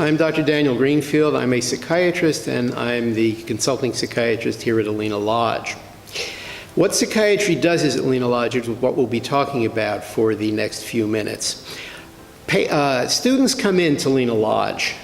I'm Dr. Daniel Greenfield. I'm a psychiatrist, and I'm the consulting psychiatrist here at Alina Lodge. What psychiatry does is at Alina Lodge is what we'll be talking about for the next few minutes. Students come into Alina Lodge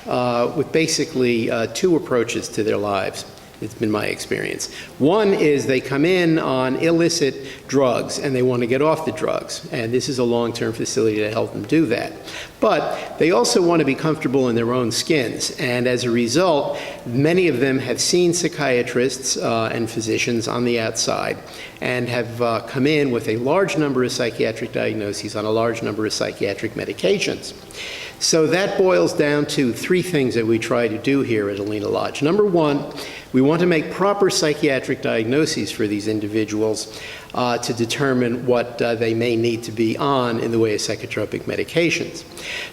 with basically two approaches to their lives. It's been my experience. One is they come in on illicit drugs and they want to get off the drugs, and this is a long-term facility to help them do that. But they also want to be comfortable in their own skins, and as a result, many of them have seen psychiatrists and physicians on the outside and have come in with a large number of psychiatric diagnoses on a large number of psychiatric medications. So that boils down to three things that we try to do here at Alina Lodge. Number one, we want to make proper psychiatric diagnoses for these individuals to determine what they may need to be on in the way of psychotropic medications.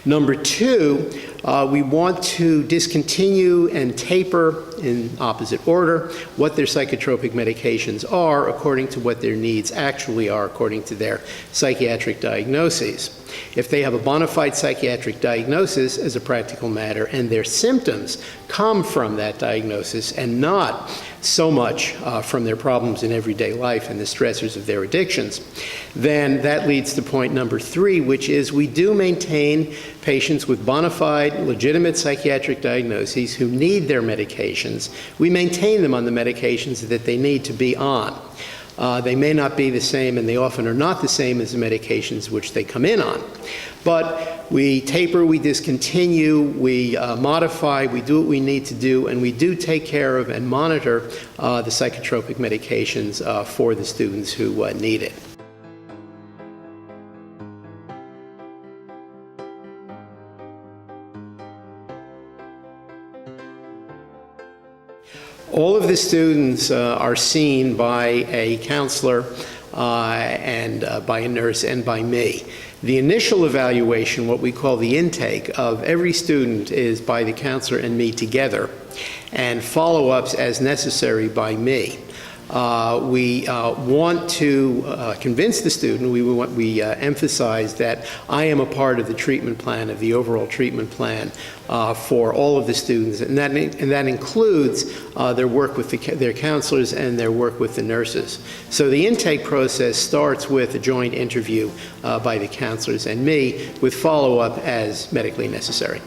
Number two, we want to discontinue and taper in opposite order what their psychotropic medications are according to what their needs actually are according to their psychiatric diagnoses. If they have a bona fide psychiatric diagnosis as a practical matter and their symptoms come from that diagnosis and not so much from their problems in everyday life and the stressors of their addictions, then that leads to point number three, which is we do maintain patients with bona fide, legitimate psychiatric diagnoses who need their medications. We maintain them on the medications that they need to be on. They may not be the same, and they often are not the same as the medications which they come in on. But we taper, we discontinue, we modify, we do what we need to do, and we do take care of and monitor the psychotropic medications for the students who need it. All of the students are seen by a counselor and by a nurse and by me. The initial evaluation, what we call the intake of every student, is by the counselor and me together, and follow-ups as necessary by me. We want to convince the student, we emphasize that I am a part of the treatment plan, of the overall treatment plan for all of the students, and that includes their work with their counselors and their work with the nurses. So the intake process starts with a joint interview by the counselors and me, with follow-up as medically necessary.